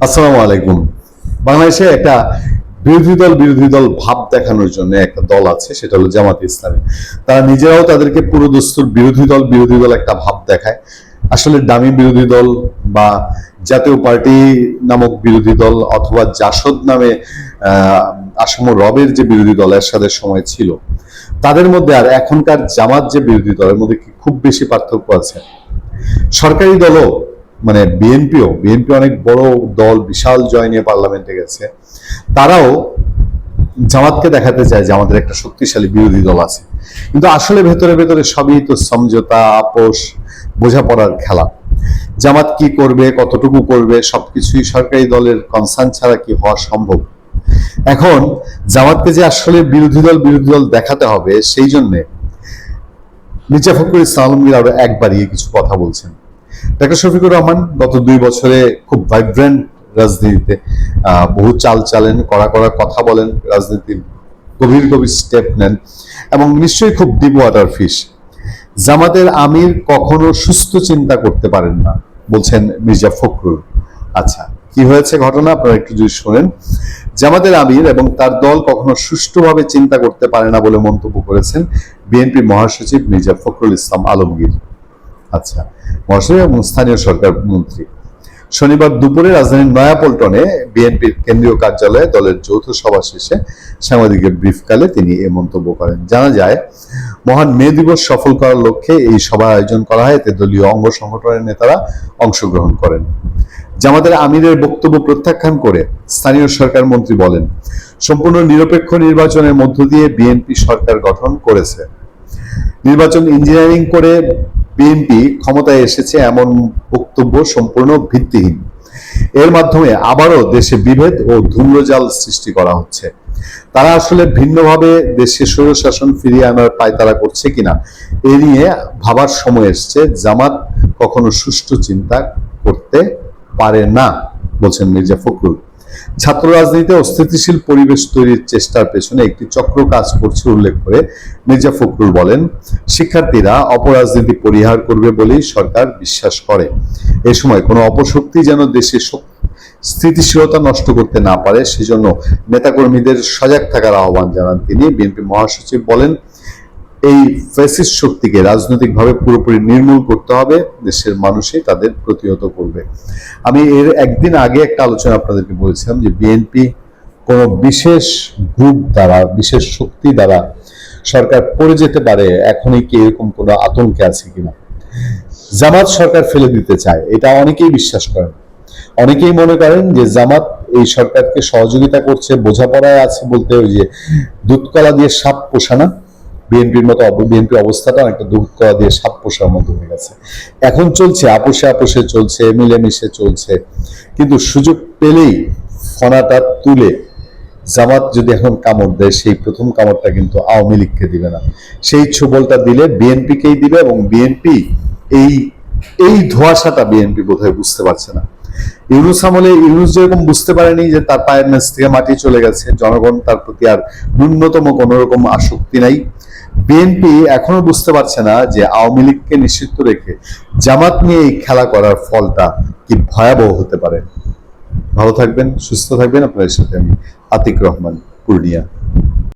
আসসালামু আলাইকুম। বাংলাদেশে একটা বিরোধী দল ভাব দেখানোর জন্য একটা দল আছে, সেটা হলো জামাতে ইসলামী। তারা নিজেরাও তাদেরকে পুরোদস্তুর বিরোধী দল একটা ভাব দেখায়। আসলে দামি বিরোধী দল বা জাতীয় পার্টি নামক বিরোধী দল অথবা জাসদ নামে আহ আসম রবের যে বিরোধী দল এরশাদের সময় ছিল, তাদের মধ্যে আর এখনকার জামাত যে বিরোধী দলের মধ্যে কি খুব বেশি পার্থক্য আছে? সরকারি দলও মানে বিএনপি অনেক বড় দল, বিশাল জয় নিয়ে পার্লামেন্টে গেছে। তারাও জামাতকে দেখাতে চায় যে আমাদের একটা শক্তিশালী বিরোধী দল আছে, কিন্তু আসলে ভেতরে ভেতরে সবই তো সমঝোতা, আপোষ, বোঝাপড়ার খেলা। জামাত কি করবে, কতটুকু করবে, সবকিছুই সরকারি দলের কনসার্ন ছাড়া কি হওয়া সম্ভব? এখন জামাতকে যে আসলে বিরোধী দল দেখাতে হবে, সেই জন্যে মির্জা ফখরুল ইসলাম আলমগীর আরো একবারই কিছু কথা বলছেন। ডক্টর শফিকুর রহমান গত 2 বছরে খুব ভাইব্রেন্ট রাজনীতিতে বহু চাল চালেন, কড়া কড়া কথা বলেন, রাজনীতির গভীর গভীর স্টেপ নেন এবং নিশ্চয়ই খুব ডিপ ওয়াটার ফিশ। জামাতের আমির কখনো সুস্থ চিন্তা করতে পারেন না, বলছেন মির্জা ফখরুল। আচ্ছা, কি হয়েছে ঘটনা আপনারা একটু যদি শোনেন। জামাতের আমির এবং তার দল কখনো সুষ্ঠুভাবে চিন্তা করতে পারে না বলে মন্তব্য করেছেন বিএনপি মহাসচিব মির্জা ফখরুল ইসলাম আলমগীর। আচ্ছা, মহাসচিব এবং স্থানীয় সরকার মন্ত্রী শনিবার দুপুরে রাজধানীর নয়াপল্টনে বিএনপির কেন্দ্রীয় কার্যালয়ে দলের যৌথ সভা শেষে সাংবাদিকের ব্রিফকালে তিনি এ মন্তব্য করেন। জানা যায়, মহান মে দিবস সফল করার লক্ষ্যে এই সভা আয়োজন করা হয়, এতে দলীয় অঙ্গ সংগঠনের নেতারা অংশগ্রহণ করেন। জামাতের আমিরের বক্তব্য প্রত্যাখ্যান করে স্থানীয় সরকার মন্ত্রী বলেন, সম্পূর্ণ নিরপেক্ষ নির্বাচনের মধ্য দিয়ে বিএনপি সরকার গঠন করেছে। নির্বাচন ইঞ্জিনিয়ারিং করে বিএনপি ক্ষমতায় এসেছে, এমন বক্তব্য সম্পূর্ণ ভিত্তিহীন। এর মাধ্যমে আবারও দেশে বিভেদ ও ধূম্রজাল সৃষ্টি করা হচ্ছে। তারা আসলে ভিন্নভাবে দেশে স্বৈরশাসন ফিরিয়ে আনার পায়তারা করছে কিনা এ নিয়ে ভাবার সময় এসছে। জামাত কখনো সুষ্ঠু চিন্তা করতে পারে না, বলছেন মির্জা ফখরুল। ছাত্র রাজনীতিতে অস্থিতিশীল পরিবেশ তৈরির চেষ্টার পেছনে একটি চক্র কাজ করছে উল্লেখ করে মির্জা ফখরুল বলেন, শিক্ষার্থীরা অপরাজনীতি পরিহার করবে বলেই সরকার বিশ্বাস করে। এ সময় কোনো অপশক্তি যেন দেশের স্থিতিশীলতা নষ্ট করতে না পারে, সেজন্য নেতাকর্মীদের সজাগ থাকার আহ্বান জানান তিনি। বিএনপি মহাসচিব বলেন, এই ফ্যাসিস্ট শক্তিকে রাজনৈতিকভাবে পুরোপুরি নির্মূল করতে হবে, দেশের মানুষই তাদের প্রতিহত করবে। আমি এর একদিন আগে একটা আলোচনা আপনাদেরকে বলেছিলাম যে বিএনপি কোনো বিশেষ গ্রুপ দ্বারা, বিশেষ শক্তি দ্বারা সরকার পড়ে যেতে পারে, এখনই কি এরকম কোনো আতঙ্কে আছে কিনা। জামাত সরকার ফেলে দিতে চায়, এটা অনেকেই বিশ্বাস করেন। অনেকেই মনে করেন যে জামাত এই সরকারকে সহযোগিতা করছে, বোঝাপড়ায় আছে বলতে ওই যে দুধকলা দিয়ে সাপ পোষানা, বিএনপির অবস্থাটা অনেকটা দুধকলা দিয়ে সাপ পোষার মতো হয়ে গেছে। এখন চলছে আপোষে আপোষে চলছে, মিলেমিশে চলছে, কিন্তু সুযোগ পেলেই ফনাটা তুলে জামাত যদি এখন কামড় দেয়, সেই প্রথম কামড়টা কিন্তু আওয়ামী লীগকে দিবে না, সেই ছোবলটা দিলে বিএনপিকেই দিবে। এবং বিএনপি এই এই ধোঁয়াশাটা বিএনপি বোধহয় বুঝতে পারছে না। ইউনূস আমলে ইউনূস যেরকম বুঝতে পারেনি যে তার পায়ের নিচ থেকে মাটি চলে গেছে, জনগণ তার প্রতি আর ন্যূনতম কোন রকম আসক্তি নাই, বিএনপি এখনো বুঝতে পারছে না যে আওয়ামী লীগকে নিষিদ্ধ রেখে জামাত নিয়ে এই খেলা করার ফলটা কি ভয়াবহ হতে পারে। ভালো থাকবেন, সুস্থ থাকবেন। আপনাদের সাথে আমি আতিক রহমান, পূর্ণিয়া।